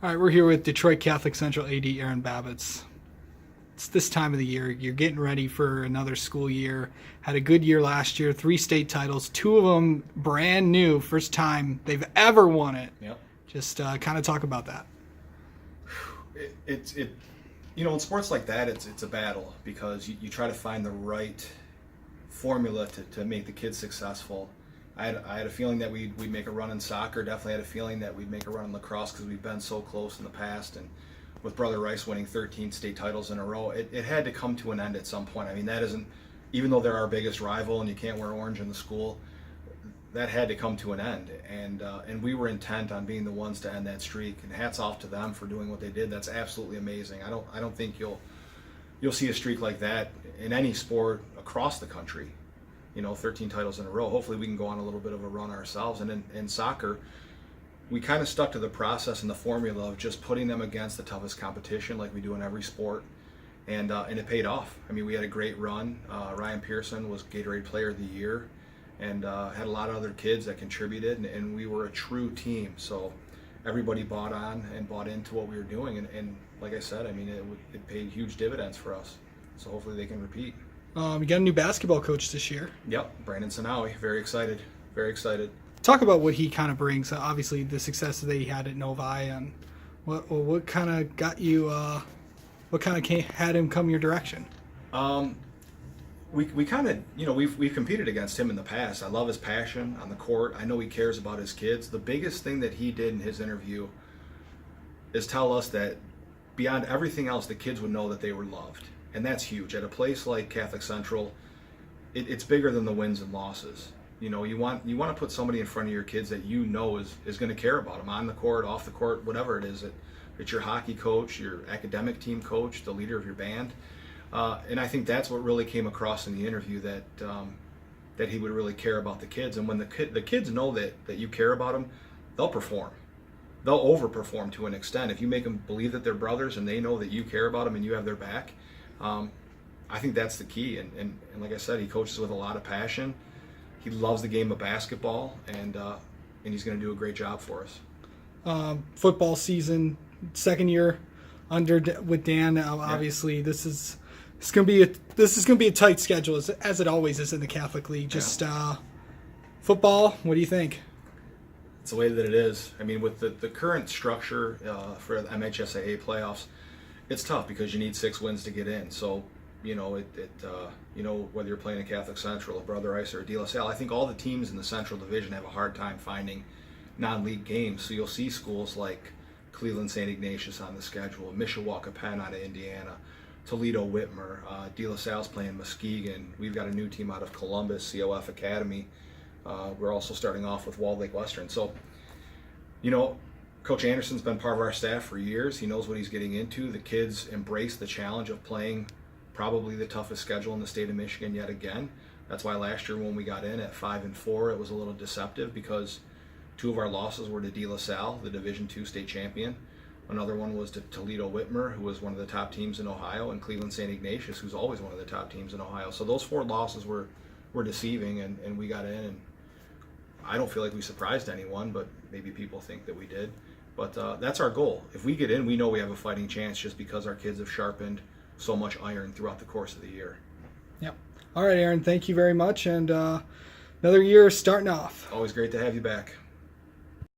All right, we're here with Detroit Catholic Central AD Aaron Babicz. It's this time of the year. You're getting ready for another school year. Had a good year last year, 3 state titles, 2 of them brand new, first time they've ever won it. Yep. Just kind of talk about that. In sports like that, it's a battle because you try to find the right formula to make the kids successful. I had a feeling that we'd make a run in soccer. Definitely had a feeling that we'd make a run in lacrosse because we've been so close in the past. And with Brother Rice winning 13 state titles in a row, it had to come to an end at some point. I mean, that isn't, even though they're our biggest rival and you can't wear orange in the school, that had to come to an end. And we were intent on being the ones to end that streak. And hats off to them for doing what they did. That's absolutely amazing. I don't think you'll see a streak like that in any sport across the country. 13 titles in a row. Hopefully we can go on a little bit of a run ourselves. And in soccer, we kind of stuck to the process and the formula of just putting them against the toughest competition like we do in every sport. And it paid off. I mean, we had a great run. Ryan Pearson was Gatorade Player of the Year and had a lot of other kids that contributed. And we were a true team. So everybody bought on and bought into what we were doing. And like I said, I mean, it paid huge dividends for us. So hopefully they can repeat. You got a new basketball coach this year. Yep, Brandon Sanawi. Very excited. Very excited. Talk about what he kind of brings. Obviously, the success that he had at Novi, and what kind of got you. What kind of had him come your direction? We kind of, we've competed against him in the past. I love his passion on the court. I know he cares about his kids. The biggest thing that he did in his interview is tell us that beyond everything else, the kids would know that they were loved. And that's huge. At a place like Catholic Central, it's bigger than the wins and losses. You want to put somebody in front of your kids that is going to care about them on the court, off the court, whatever it is. It's your hockey coach, your academic team coach, the leader of your band. And I think that's what really came across in the interview, that he would really care about the kids. And when the kids know that you care about them, they'll perform. They'll overperform to an extent. If you make them believe that they're brothers and they know that you care about them and you have their back, I think that's the key. And like I said, he coaches with a lot of passion. He loves the game of basketball, and he's going to do a great job for us. Football season, second year with Dan. Obviously, this is going to be a tight schedule as it always is in the Catholic League. Just football. What do you think? It's the way that it is. I mean, with the current structure for the MHSAA playoffs, it's tough because you need 6 wins to get in. So, whether you're playing a Catholic Central, a Brother Rice, or a De La Salle, I think all the teams in the Central Division have a hard time finding non-league games. So you'll see schools like Cleveland St. Ignatius on the schedule, Mishawaka Penn out of Indiana, Toledo Whitmer, De La Salle's playing Muskegon. We've got a new team out of Columbus, COF Academy. We're also starting off with Walled Lake Western. So, Coach Anderson's been part of our staff for years. He knows what he's getting into. The kids embrace the challenge of playing probably the toughest schedule in the state of Michigan yet again. That's why last year when we got in at 5-4, it was a little deceptive because 2 of our losses were to De La Salle, the Division II state champion. Another one was to Toledo Whitmer, who was one of the top teams in Ohio, and Cleveland St. Ignatius, who's always one of the top teams in Ohio. So those 4 losses were deceiving, and we got in, and I don't feel like we surprised anyone, but maybe people think that we did. But that's our goal. If we get in, we know we have a fighting chance just because our kids have sharpened so much iron throughout the course of the year. Yep. All right, Aaron, thank you very much. And another year starting off. Always great to have you back.